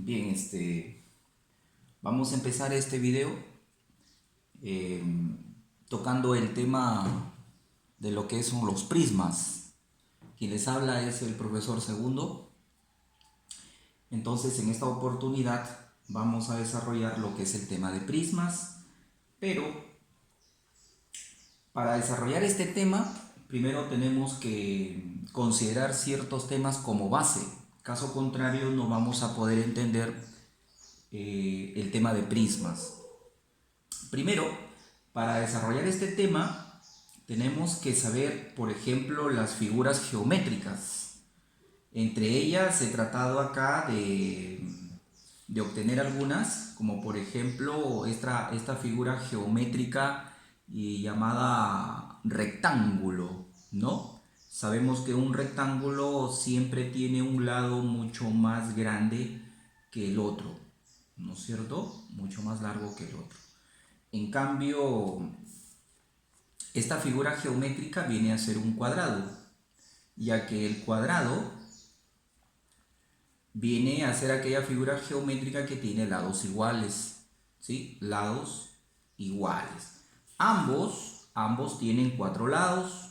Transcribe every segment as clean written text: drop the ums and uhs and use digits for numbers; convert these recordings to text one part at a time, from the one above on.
Bien, vamos a empezar este video eh, tocando el tema de lo que son los prismas. Quien les habla es el profesor Segundo. Entonces, en esta oportunidad vamos a desarrollar lo que es el tema de prismas, pero para desarrollar este tema, primero tenemos que considerar ciertos temas como base. Caso contrario, no vamos a poder entender el tema de prismas. Primero, para desarrollar este tema, tenemos que saber, por ejemplo, las figuras geométricas. Entre ellas he tratado acá de obtener algunas, como por ejemplo esta figura geométrica llamada rectángulo, ¿no? Sabemos que un rectángulo siempre tiene un lado mucho más grande que el otro, ¿no es cierto? Mucho más largo que el otro. En cambio, esta figura geométrica viene a ser un cuadrado, ya que el cuadrado viene a ser aquella figura geométrica que tiene lados iguales, ¿sí? Lados iguales. Ambos tienen cuatro lados,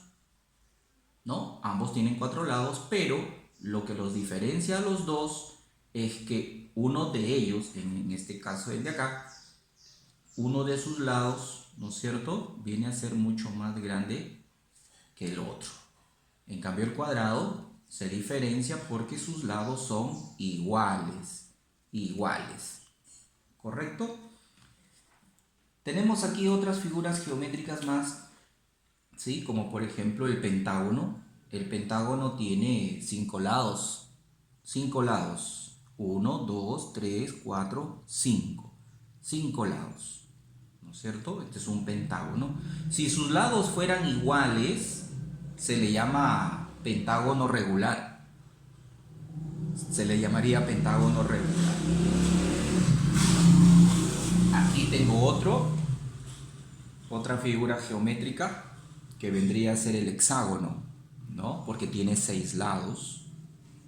¿no? Ambos tienen cuatro lados, pero lo que los diferencia a los dos es que uno de ellos, en este caso el de acá, uno de sus lados, ¿no es cierto?, viene a ser mucho más grande que el otro. En cambio, el cuadrado se diferencia porque sus lados son iguales. ¿Correcto? Tenemos aquí otras figuras geométricas más, ¿sí? Como por ejemplo el pentágono. El pentágono tiene 5 lados. 5 lados. 1, 2, 3, 4, 5. 5 lados. ¿No es cierto? Este es un pentágono. Si sus lados fueran iguales, se le llama pentágono regular. Se le llamaría pentágono regular. Aquí tengo otra figura geométrica que vendría a ser el hexágono, ¿no? Porque tiene 6 lados.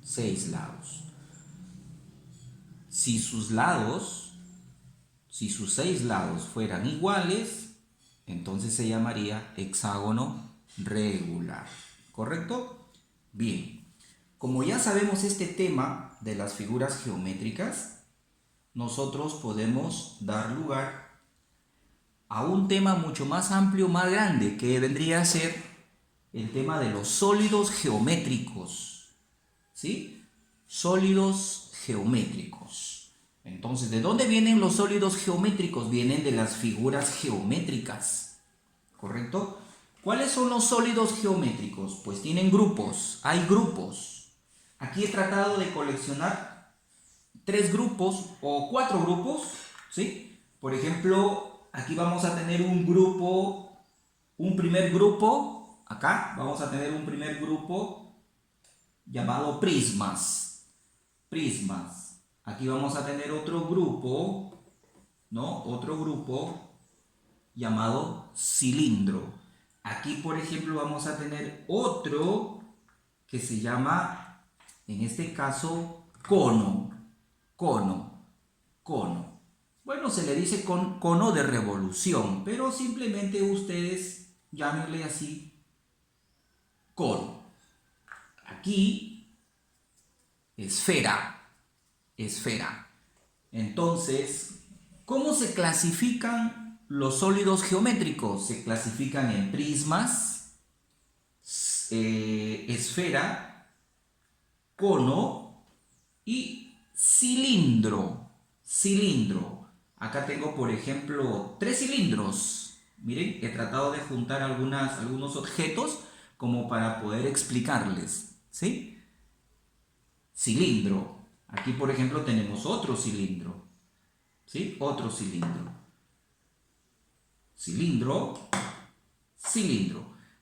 6 lados. Si sus 6 lados fueran iguales, entonces se llamaría hexágono regular. ¿Correcto? Bien. Como ya sabemos este tema de las figuras geométricas, nosotros podemos dar lugar a un tema mucho más amplio, más grande, que vendría a ser el tema de los sólidos geométricos. ¿Sí? Sólidos geométricos. Entonces, ¿de dónde vienen los sólidos geométricos? Vienen de las figuras geométricas. ¿Correcto? ¿Cuáles son los sólidos geométricos? Pues tienen grupos, hay grupos. Aquí he tratado de coleccionar 3 grupos o 4 grupos, ¿sí? Por ejemplo, aquí vamos a tener un primer grupo, acá vamos a tener un primer grupo llamado prismas. Prismas. Aquí vamos a tener otro grupo, ¿no? Otro grupo llamado cilindro. Aquí, por ejemplo, vamos a tener otro que se llama, en este caso, cono. Cono. Bueno, se le dice cono de revolución, pero simplemente ustedes llámenle así, cono. Aquí, esfera. Entonces, ¿cómo se clasifican los sólidos geométricos? Se clasifican en prismas, esfera, cono y cilindro. Acá tengo, por ejemplo, 3 cilindros. Miren, he tratado de juntar algunos objetos como para poder explicarles, ¿sí? Cilindro. Aquí, por ejemplo, tenemos otro cilindro. ¿Sí? Otro cilindro. Cilindro.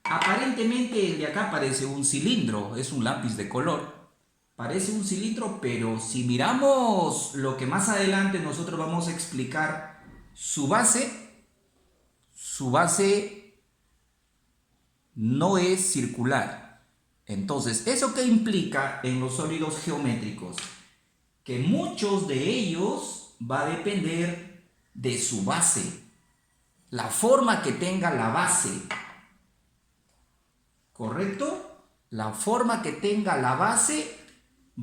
Aparentemente el de acá parece un cilindro, es un lápiz de color. Parece un cilindro, pero si miramos lo que más adelante nosotros vamos a explicar, su base no es circular. Entonces, ¿eso qué implica en los sólidos geométricos? que muchos de ellos va a depender de su base, la forma que tenga la base, ¿correcto? La forma que tenga la base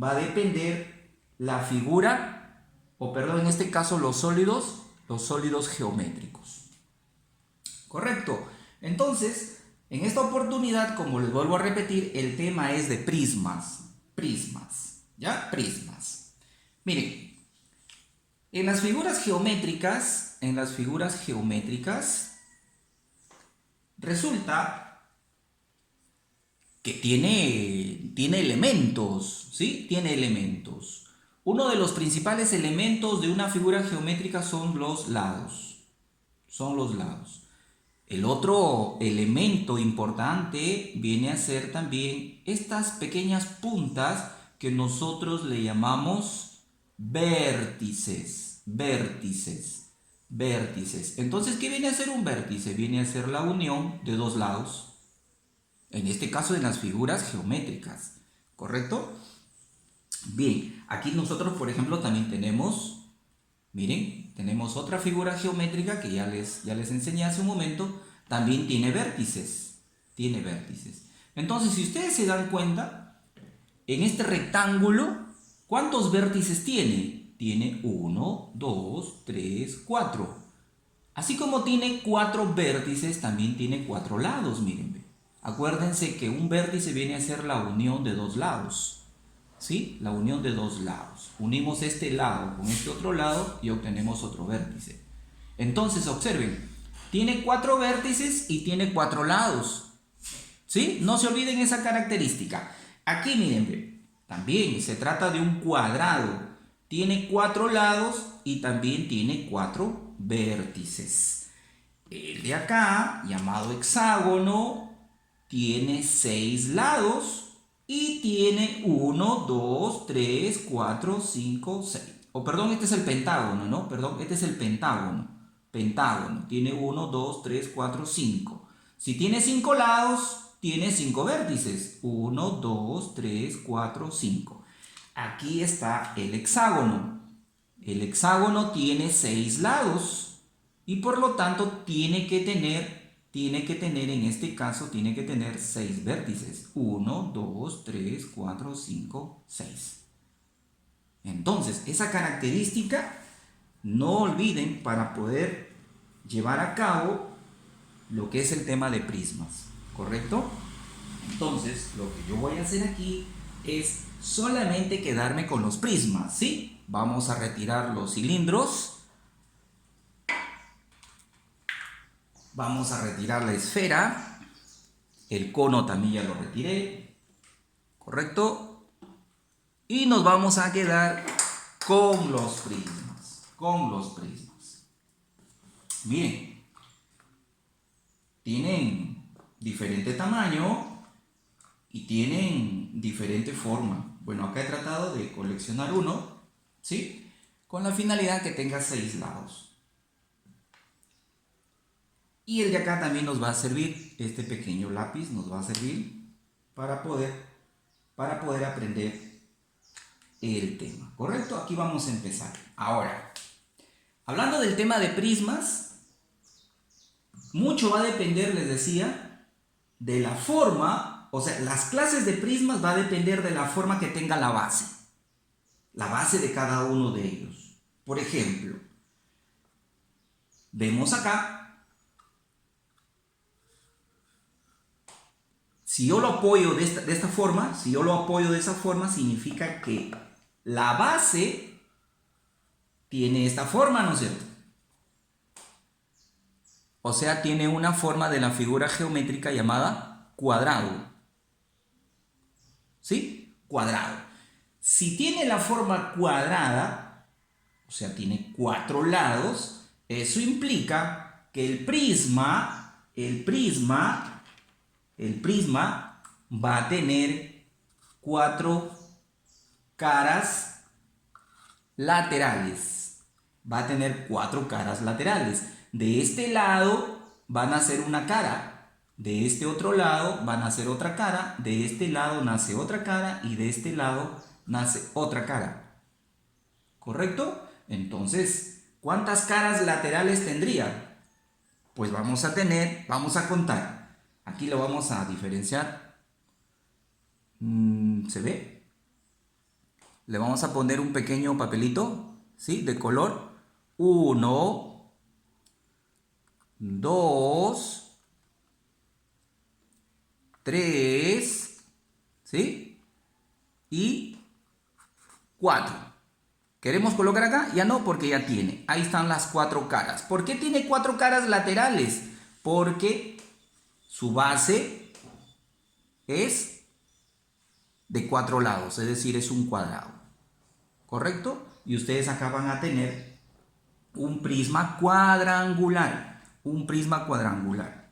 va a depender la figura, o perdón, en este caso los sólidos geométricos, ¿correcto? Entonces, en esta oportunidad, como les vuelvo a repetir, el tema es de prismas, ¿ya? Prismas. Miren, en las figuras geométricas, resulta que tiene elementos, ¿sí? Tiene elementos. Uno de los principales elementos de una figura geométrica son los lados. El otro elemento importante viene a ser también estas pequeñas puntas que nosotros le llamamos vértices. Entonces, ¿qué viene a ser un vértice? Viene a ser la unión de dos lados. En este caso, en las figuras geométricas. ¿Correcto? Bien, aquí nosotros, por ejemplo, también tenemos, miren, tenemos otra figura geométrica que ya les enseñé hace un momento, también tiene vértices. Entonces, si ustedes se dan cuenta, en este rectángulo, ¿cuántos vértices tiene? Tiene 1, 2, 3, 4. Así como tiene 4 vértices, también tiene 4 lados, miren. Acuérdense que un vértice viene a ser la unión de dos lados. ¿Sí? La unión de dos lados. Unimos este lado con este otro lado y obtenemos otro vértice. Entonces, observen, tiene 4 vértices y tiene 4 lados. ¿Sí? No se olviden esa característica. Aquí, miren, también se trata de un cuadrado. Tiene 4 lados y también tiene 4 vértices. El de acá, llamado hexágono, tiene 6 lados. Y tiene 1, 2, 3, 4, 5, 6. O perdón, este es el pentágono, ¿no? Perdón, este es el pentágono. Tiene 1, 2, 3, 4, 5. Si tiene 5 lados, tiene 5 vértices. 1, 2, 3, 4, 5. Aquí está el hexágono. El hexágono tiene 6 lados. Y por lo tanto tiene que tener en este caso, tiene que tener 6 vértices. 1, 2, 3, 4, 5, 6. Entonces, esa característica, no olviden para poder llevar a cabo lo que es el tema de prismas, ¿correcto? Entonces, lo que yo voy a hacer aquí es solamente quedarme con los prismas, ¿sí? Vamos a retirar los cilindros. Vamos a retirar la esfera. El cono también ya lo retiré. ¿Correcto? Y nos vamos a quedar con los prismas. Miren. Tienen diferente tamaño y tienen diferente forma. Bueno, acá he tratado de coleccionar uno, ¿sí? Con la finalidad que tenga 6 lados. Y el de acá también nos va a servir, este pequeño lápiz nos va a servir para poder aprender el tema, ¿correcto? Aquí vamos a empezar. Ahora, hablando del tema de prismas, mucho va a depender, les decía, de la forma, o sea, las clases de prismas va a depender de la forma que tenga la base de cada uno de ellos. Por ejemplo, vemos acá. Si yo lo apoyo de esta forma, significa que la base tiene esta forma, ¿no es cierto? O sea, tiene una forma de la figura geométrica llamada cuadrado. ¿Sí? Cuadrado. Si tiene la forma cuadrada, o sea, tiene 4 lados, eso implica que el prisma va a tener 4 caras laterales. De este lado van a ser una cara. De este otro lado van a ser otra cara. De este lado nace otra cara. Y de este lado nace otra cara. ¿correcto? Entonces, ¿cuántas caras laterales tendría? Pues vamos a contar. Aquí lo vamos a diferenciar. ¿Se ve? Le vamos a poner un pequeño papelito, ¿sí? De color. 1, 2, 3, ¿sí? Y 4. ¿Queremos colocar acá? Ya no, porque ya tiene. Ahí están las 4 caras. ¿Por qué tiene 4 caras laterales? Porque su base es de 4 lados, es decir, es un cuadrado. ¿Correcto? Y ustedes acá van a tener un prisma cuadrangular. Un prisma cuadrangular.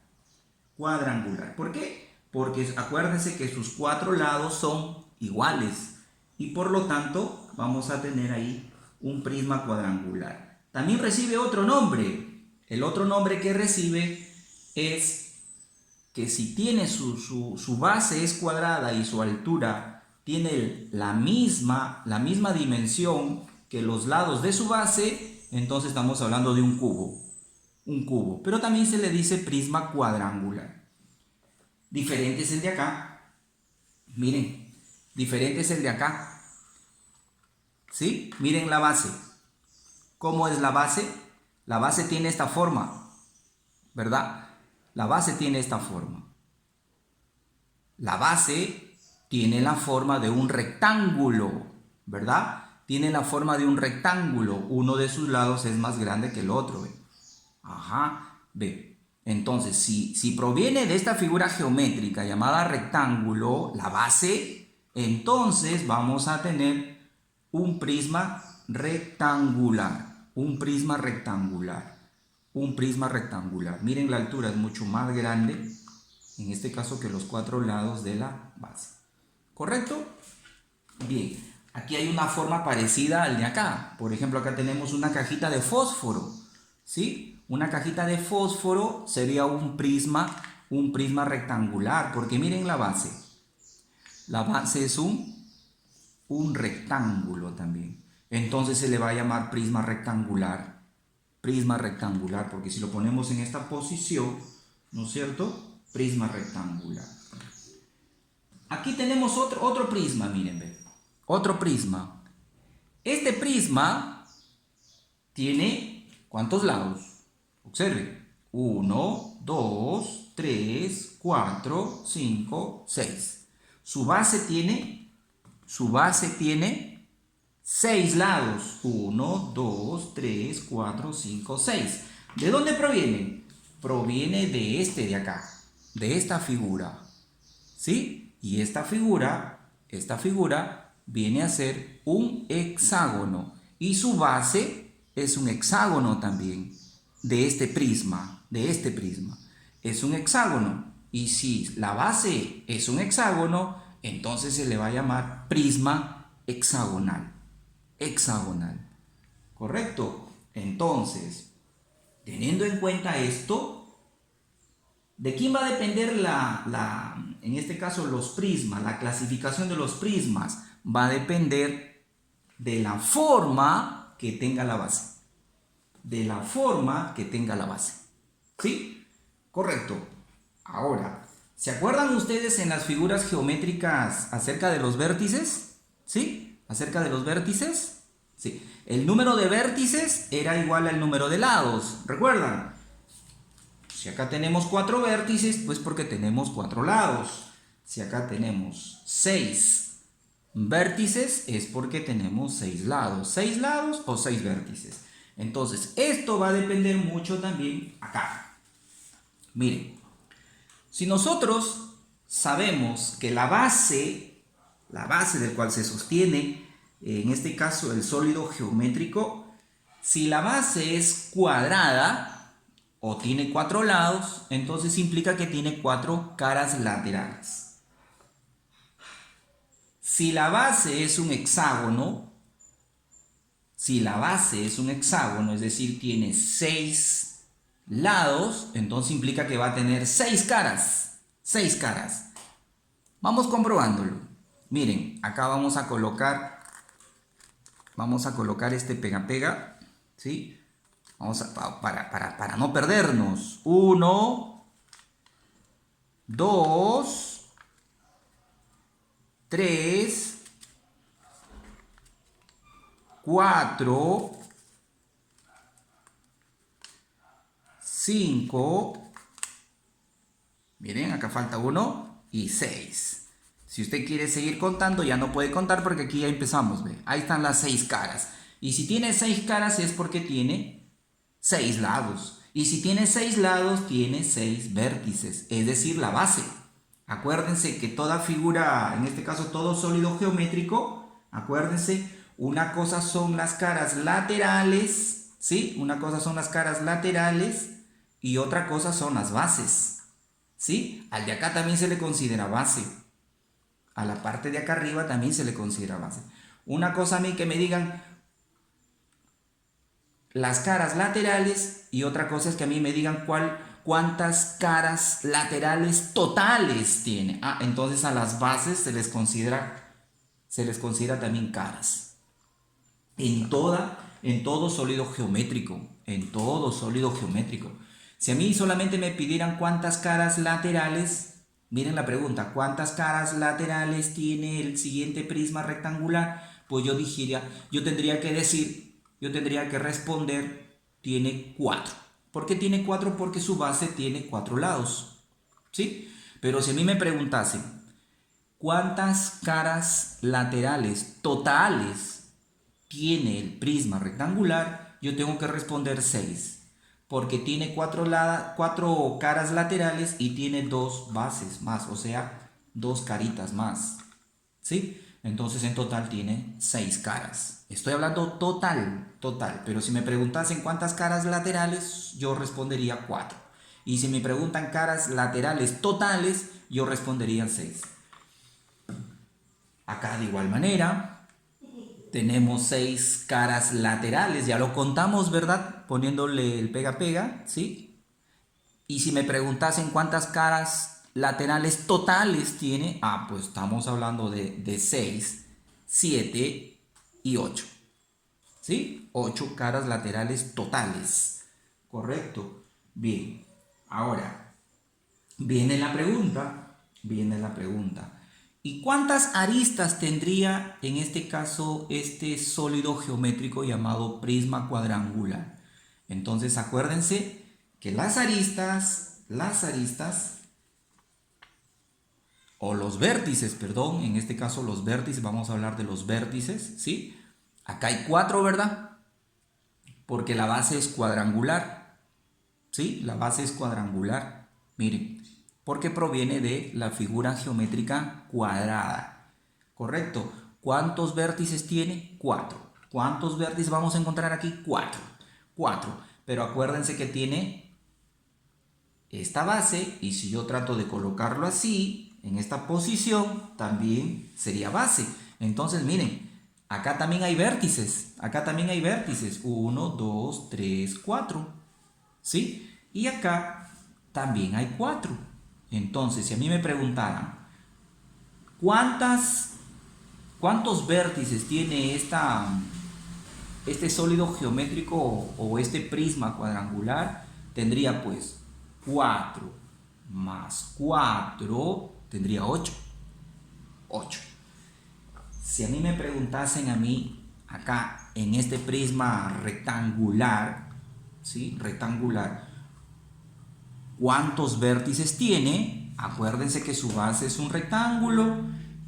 Cuadrangular. ¿Por qué? Porque acuérdense que sus 4 lados son iguales. Y por lo tanto, vamos a tener ahí un prisma cuadrangular. También recibe otro nombre. El otro nombre que recibe es que si tiene su base es cuadrada y su altura tiene la misma dimensión que los lados de su base, entonces estamos hablando de un cubo. Un cubo. Pero también se le dice prisma cuadrangular. Diferente es el de acá. Miren, diferente es el de acá. ¿Sí? Miren la base. ¿Cómo es la base? La base tiene esta forma, ¿verdad? La base tiene esta forma. La base tiene la forma de un rectángulo, ¿verdad? Tiene la forma de un rectángulo. Uno de sus lados es más grande que el otro, ¿ve? Ajá, ve. Entonces, si proviene de esta figura geométrica llamada rectángulo, la base, entonces vamos a tener un prisma rectangular. Un prisma rectangular. Un prisma rectangular. Miren, la altura es mucho más grande, en este caso, que los 4 lados de la base. ¿Correcto? Bien, aquí hay una forma parecida al de acá. Por ejemplo, acá tenemos una cajita de fósforo, ¿sí? Una cajita de fósforo sería un prisma rectangular, porque miren la base. La base es un rectángulo también. Entonces se le va a llamar prisma rectangular. Prisma rectangular, porque si lo ponemos en esta posición, ¿no es cierto? Prisma rectangular. Aquí tenemos otro prisma, miren, ve. Otro prisma. Este prisma tiene ¿cuántos lados? Observe. 1, 2, 3, 4, 5, 6. Su base tiene 6 lados. 1, 2, 3, 4, 5, 6. ¿De dónde proviene? Proviene de este de acá, de esta figura. ¿Sí? Y esta figura viene a ser un hexágono. Y su base es un hexágono también, de este prisma, Es un hexágono. Y si la base es un hexágono, entonces se le va a llamar prisma hexagonal. Hexagonal. ¿Correcto? Entonces, teniendo en cuenta esto, ¿de quién va a depender en este caso los prismas? La clasificación de los prismas va a depender de la forma que tenga la base. De la forma que tenga la base. ¿Sí? Correcto. Ahora, ¿se acuerdan ustedes en las figuras geométricas acerca de los vértices? ¿Sí? ¿Acerca de los vértices? Sí. El número de vértices era igual al número de lados. ¿Recuerdan? Si acá tenemos 4 vértices, pues porque tenemos 4 lados. Si acá tenemos 6 vértices, es porque tenemos 6 lados. 6 lados o 6 vértices. Entonces, esto va a depender mucho también acá. Miren, si nosotros sabemos que la base del cual se sostiene, en este caso el sólido geométrico, si la base es cuadrada o tiene 4 lados, entonces implica que tiene 4 caras laterales. Si la base es un hexágono, es decir, tiene 6 lados, entonces implica que va a tener 6 caras. 6 caras. Vamos comprobándolo. Miren, acá vamos a colocar vamos a colocar este pega-pega, ¿sí? Vamos a, para no perdernos. 1, 2, 3, 4, 5, miren, acá falta 1 y 6. Si usted quiere seguir contando, ya no puede contar porque aquí ya empezamos, ¿ve? Ahí están las 6 caras. Y si tiene 6 caras es porque tiene 6 lados. Y si tiene 6 lados, tiene 6 vértices, es decir, la base. Acuérdense que toda figura, en este caso todo sólido geométrico, acuérdense, una cosa son las caras laterales, ¿sí? Una cosa son las caras laterales y otra cosa son las bases, ¿sí? Al de acá también se le considera base. A la parte de acá arriba también se le considera base. Una cosa a mí que me digan las caras laterales y otra cosa es que a mí me digan cuántas caras laterales totales tiene. Ah, entonces a las bases se les considera también caras. En todo sólido geométrico. En todo sólido geométrico. Si a mí solamente me pidieran cuántas caras laterales, miren la pregunta, ¿cuántas caras laterales tiene el siguiente prisma rectangular? Pues yo tendría que responder, tiene 4. ¿Por qué tiene 4? Porque su base tiene 4 lados, ¿sí? Pero si a mí me preguntasen, ¿cuántas caras laterales totales tiene el prisma rectangular? Yo tengo que responder 6. Porque tiene 4 caras laterales y tiene 2 bases más, o sea, 2 caritas más, ¿sí? Entonces en total tiene 6 caras. Estoy hablando total, pero si me preguntasen cuántas caras laterales, yo respondería 4. Y si me preguntan caras laterales totales, yo respondería 6. Acá de igual manera tenemos 6 caras laterales, ya lo contamos, ¿verdad? Poniéndole el pega-pega, ¿sí? Y si me preguntasen cuántas caras laterales totales tiene, pues estamos hablando de 6, 7 y 8, ¿sí? 8 caras laterales totales, ¿correcto? Bien, ahora viene la pregunta. ¿Y cuántas aristas tendría en este caso este sólido geométrico llamado prisma cuadrangular? Entonces acuérdense que las aristas o los vértices, perdón, en este caso los vértices, vamos a hablar de los vértices, ¿sí? Acá hay 4, ¿verdad? Porque la base es cuadrangular, ¿sí? La base es cuadrangular, miren, porque proviene de la figura geométrica cuadrada, ¿correcto? ¿Cuántos vértices tiene? 4. ¿Cuántos vértices vamos a encontrar aquí? 4. 4. Pero acuérdense que tiene esta base y si yo trato de colocarlo así, en esta posición, también sería base. Entonces, miren, acá también hay vértices. 1, 2, 3, 4. ¿Sí? Y acá también hay 4. Entonces, si a mí me preguntaran ¿cuántos vértices tiene este sólido geométrico o este prisma cuadrangular? Tendría pues 4 más 4, tendría 8. 8. Si a mí me preguntasen acá en este prisma rectangular, ¿sí? Rectangular, ¿cuántos vértices tiene? Acuérdense que su base es un rectángulo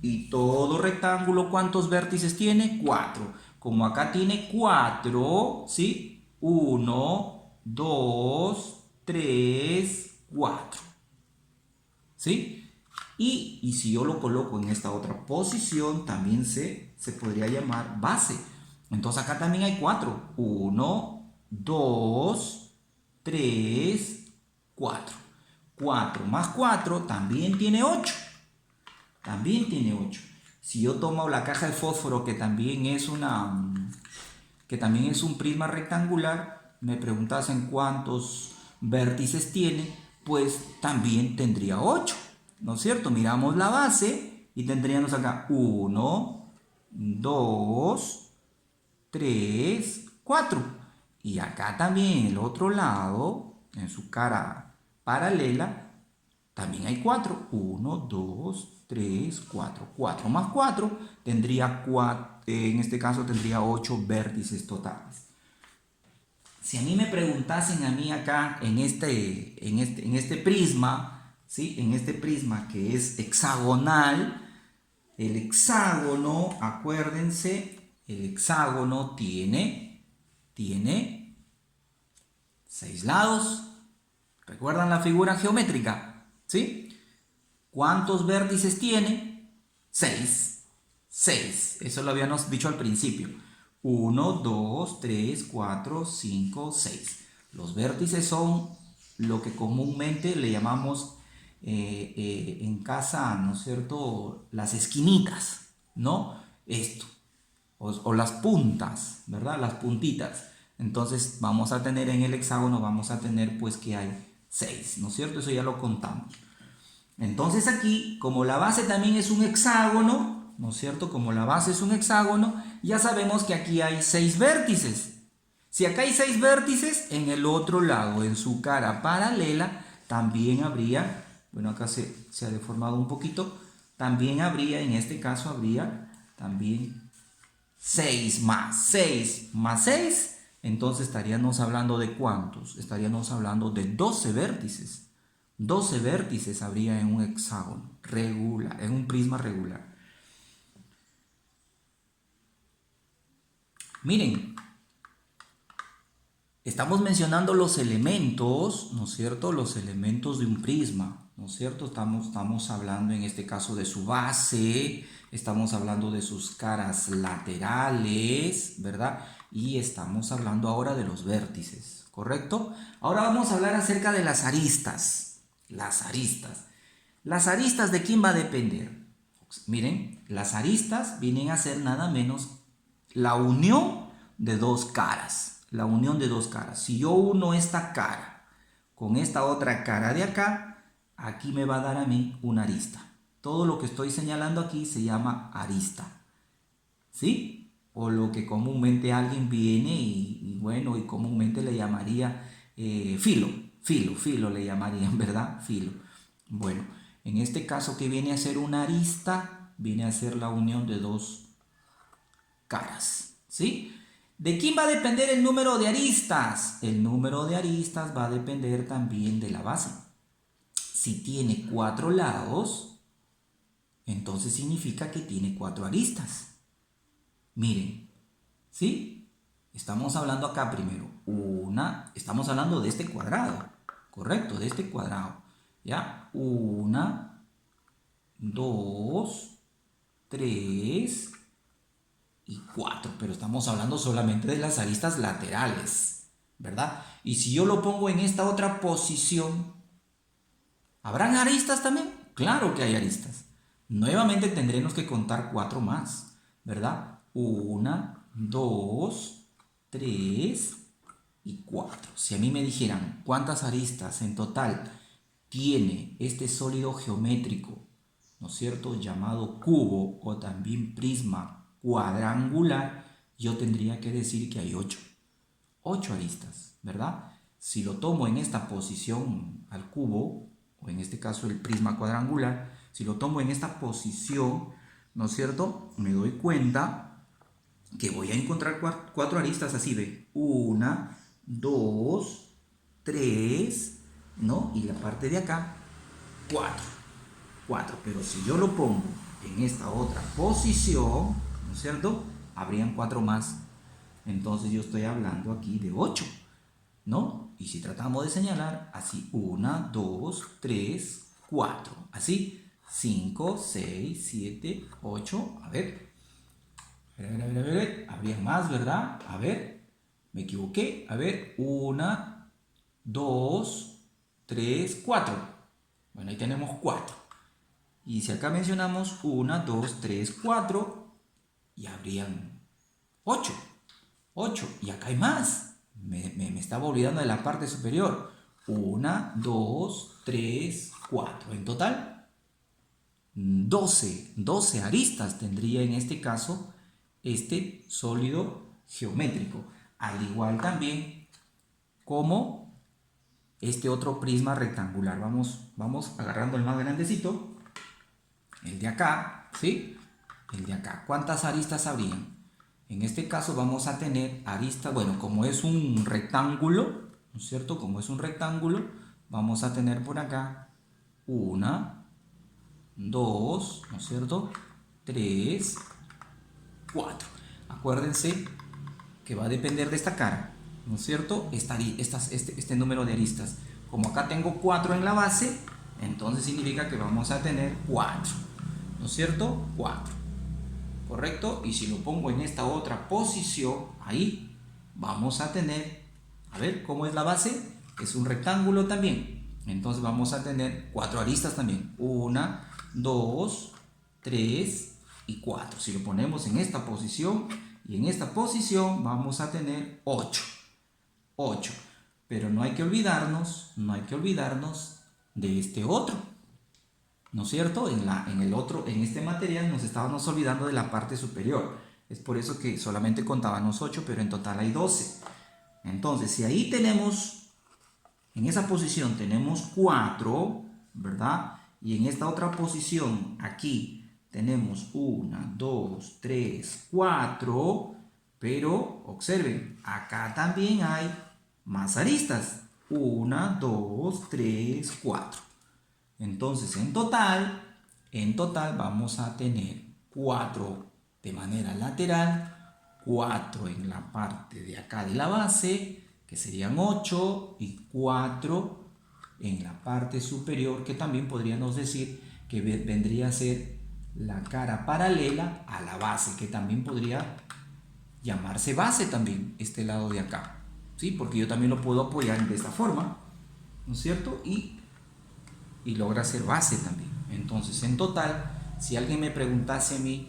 y todo rectángulo, ¿cuántos vértices tiene? 4. Como acá tiene 4, ¿sí? 1, 2, 3, 4. ¿Sí? Y si yo lo coloco en esta otra posición, también se podría llamar base. Entonces acá también hay 4. 1, 2, 3, 4. 4 más 4 también tiene 8. También tiene 8. Si yo tomo la caja de fósforo, que también es un prisma rectangular, me preguntasen cuántos vértices tiene, pues también tendría 8. ¿No es cierto? Miramos la base y tendríamos acá 1, 2, 3, 4. Y acá también en el otro lado, en su cara paralela, también hay 4. 1, 2, 3, 4. 4 más 4 tendría 4, en este caso tendría 8 vértices totales. Si a mí me preguntasen a mí acá en este prisma, ¿sí? En este prisma que es hexagonal, el hexágono, acuérdense, el hexágono tiene 6 lados. ¿Recuerdan la figura geométrica? ¿Sí? ¿Cuántos vértices tiene? 6. 6. Eso lo habíamos dicho al principio. 1, 2, 3, 4, 5, 6. Los vértices son lo que comúnmente le llamamos en casa, ¿no es cierto?, las esquinitas, ¿no? Esto. O las puntas, ¿verdad? Las puntitas. Entonces vamos a tener en el hexágono, vamos a tener pues que hay 6, ¿no es cierto? Eso ya lo contamos. Entonces aquí, como la base también es un hexágono, ¿no es cierto? Como la base es un hexágono, ya sabemos que aquí hay 6 vértices. Si acá hay 6 vértices, en el otro lado, en su cara paralela, también habría, bueno, acá se ha deformado un poquito, también habría, en este caso habría también 6 más 6 más 6, entonces estaríamos hablando de ¿cuántos? Estaríamos hablando de 12 vértices. 12 vértices habría en un hexágono regular, en un prisma regular. Miren, estamos mencionando los elementos, ¿no es cierto? Los elementos de un prisma, ¿no es cierto? Estamos hablando en este caso de su base, estamos hablando de sus caras laterales, ¿verdad? Y estamos hablando ahora de los vértices, ¿correcto? Ahora vamos a hablar acerca de las aristas. Las aristas. ¿Las aristas de quién va a depender? Miren, las aristas vienen a ser nada menos la unión de dos caras. La unión de dos caras. Si yo uno esta cara con esta otra cara de acá, aquí me va a dar a mí una arista. Todo lo que estoy señalando aquí se llama arista. ¿Sí? O lo que comúnmente alguien viene y bueno, y comúnmente le llamaría filo. Filo le llamarían, ¿verdad? Filo. Bueno, en este caso, ¿qué viene a ser una arista? Viene a ser la unión de dos caras, ¿sí? ¿De quién va a depender el número de aristas? El número de aristas va a depender también de la base. Si tiene 4 lados, entonces significa que tiene 4 aristas. Miren, ¿sí? Estamos hablando acá primero. Estamos hablando de este cuadrado, ¿correcto? De este cuadrado. ¿Ya? 1, 2, 3 y 4. Pero estamos hablando solamente de las aristas laterales, ¿verdad? Y si yo lo pongo en esta otra posición, ¿habrán aristas también? Claro que hay aristas. Nuevamente tendremos que contar 4 más, ¿verdad? 1, 2, 3 y 4. Si a mí me dijeran cuántas aristas en total tiene este sólido geométrico, ¿no es cierto?, llamado cubo o también prisma cuadrangular, yo tendría que decir que hay 8. 8 aristas, ¿verdad? Si lo tomo en esta posición al cubo, o en este caso el prisma cuadrangular, si lo tomo en esta posición, ¿no es cierto?, me doy cuenta que voy a encontrar 4 aristas así, ¿ve? 1, 2, 3, ¿no? Y la parte de acá, 4. 4. Pero si yo lo pongo en esta otra posición, ¿no es cierto?, habrían 4 más. Entonces yo estoy hablando aquí de 8, ¿no? Y si tratamos de señalar, así 1, 2, 3, 4. Así 5, 6, 7, 8. A ver. Habrían más, ¿verdad? A ver. Me equivoqué. A ver. 1, 2, 3, 4. Bueno, ahí tenemos 4. Y si acá mencionamos 1, 2, 3, 4, y habrían 8. 8. Y acá hay más. Me estaba olvidando de la parte superior. 1, 2, 3, 4. En total, 12 aristas tendría en este caso este sólido geométrico. Al igual también como este otro prisma rectangular. Vamos agarrando el más grandecito, el de acá, ¿sí? El de acá. ¿Cuántas aristas habrían? En este caso vamos a tener aristas, bueno, como es un rectángulo, ¿no es cierto? Como es un rectángulo, vamos a tener por acá una, dos, ¿no es cierto? Tres, cuatro. Acuérdense que va a depender de esta cara, ¿no es cierto? Este número de aristas. Como acá tengo 4 en la base, entonces significa que vamos a tener 4, ¿no es cierto? 4, ¿correcto? Y si lo pongo en esta otra posición, ahí vamos a tener, a ver, ¿cómo es la base? Es un rectángulo también. Entonces vamos a tener 4 aristas también. 1, 2, 3 y 4. Si lo ponemos en esta posición y en esta posición, vamos a tener 8. 8. Pero no hay que olvidarnos de este otro, ¿no es cierto? En este material nos estábamos olvidando de la parte superior. Es por eso que solamente contábamos 8, pero en total hay 12. Entonces, si ahí tenemos, en esa posición tenemos 4, ¿verdad? Y en esta otra posición, aquí, tenemos 1, 2, 3, 4. Pero, observen, acá también hay más aristas. 1, 2, 3, 4. Entonces, en total vamos a tener 4 de manera lateral, 4 en la parte de acá de la base, que serían 8, y 4 en la parte superior, que también podríamos decir que vendría a ser la cara paralela a la base, que también podría llamarse base también, este lado de acá, ¿sí? Porque yo también lo puedo apoyar de esta forma, ¿no es cierto? Y logra ser base también. Entonces, en total, si alguien me preguntase a mí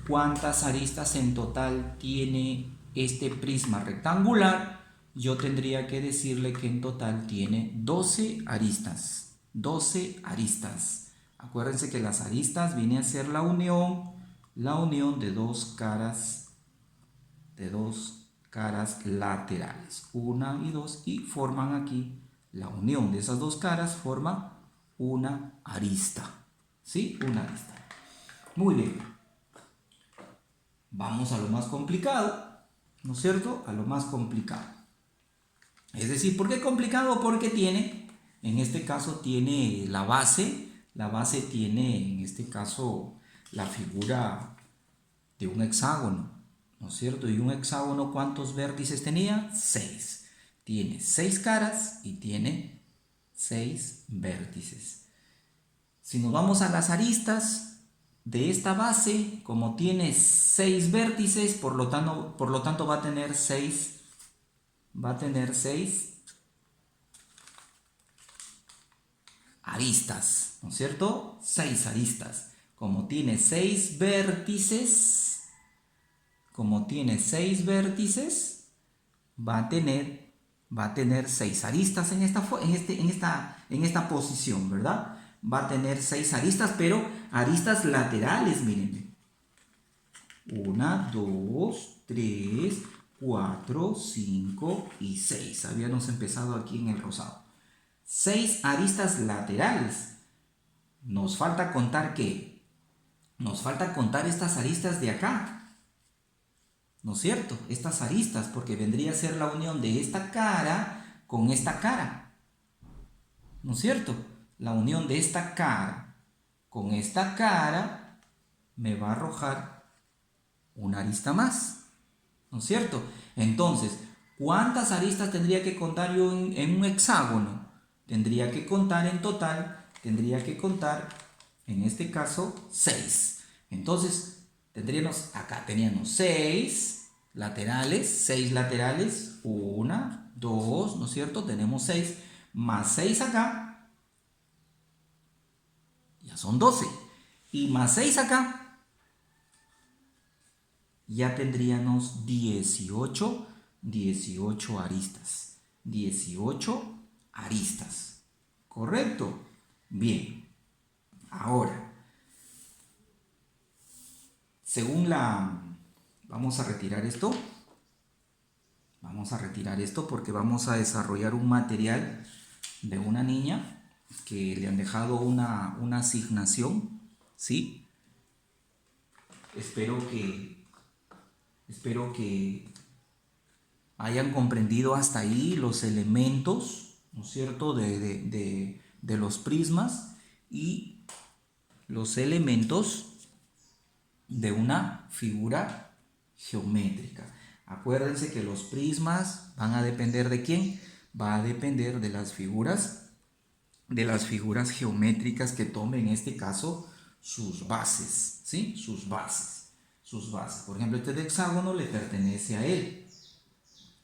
cuántas aristas en total tiene este prisma rectangular, yo tendría que decirle que en total tiene 12 aristas. 12 aristas. Acuérdense que las aristas viene a ser la unión de dos caras laterales, una y dos, y forman aquí la unión de esas dos caras, forma una arista, ¿sí? Una arista. Muy bien. Vamos a lo más complicado, ¿no es cierto? A lo más complicado. Es decir, ¿por qué complicado? Porque en este caso tiene la base tiene, en este caso, la figura de un hexágono, ¿no es cierto? Y un hexágono, ¿cuántos vértices tenía? 6. Tiene 6 caras y tiene 6 vértices. Si nos vamos a las aristas de esta base, como tiene 6 vértices, por lo tanto va a tener 6 aristas, ¿no es cierto? 6 aristas. Como tiene 6 vértices, va a tener 6 aristas en esta posición, ¿verdad? Va a tener 6 aristas, pero aristas laterales, miren. 1, 2, 3, 4, 5 y 6. Habíamos empezado aquí en el rosado. 6 aristas laterales. Nos falta contar ¿qué? Nos falta contar estas aristas de acá. ¿No es cierto? Estas aristas, porque vendría a ser la unión de esta cara con esta cara. ¿No es cierto? La unión de esta cara con esta cara me va a arrojar una arista más. ¿No es cierto? Entonces, ¿cuántas aristas tendría que contar yo en un hexágono? Tendría que contar en total, en este caso, 6. Entonces, teníamos 6 laterales, 1, 2, ¿no es cierto? Tenemos 6, más 6 acá, ya son 12. Y más 6 acá, ya tendríamos 18 aristas. 18 aristas. ¿Correcto? Bien. Ahora, vamos a retirar esto. Vamos a retirar esto porque vamos a desarrollar un material de una niña que le han dejado una asignación, ¿sí? Espero que hayan comprendido hasta ahí los elementos, ¿no es cierto?, de los prismas y los elementos de una figura geométrica. Acuérdense que los prismas van a depender ¿de quién? Va a depender de las figuras geométricas que tomen, en este caso, sus bases, ¿sí? Sus bases. Por ejemplo, este de hexágono le pertenece a él,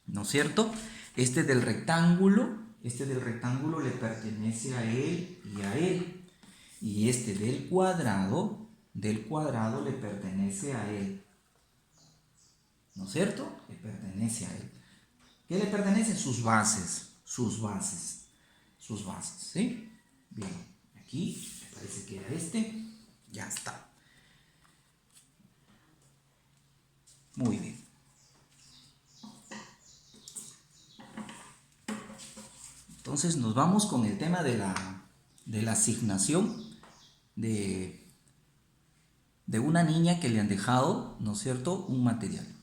¿no es cierto? Este del rectángulo le pertenece a él y a él. Y este del cuadrado le pertenece a él, ¿no es cierto? Le pertenece a él. ¿Qué le pertenece? Sus bases, ¿sí? Bien, aquí me parece que era este, ya está. Muy bien. Entonces nos vamos con el tema de la asignación de una niña que le han dejado, ¿no es cierto?, un material.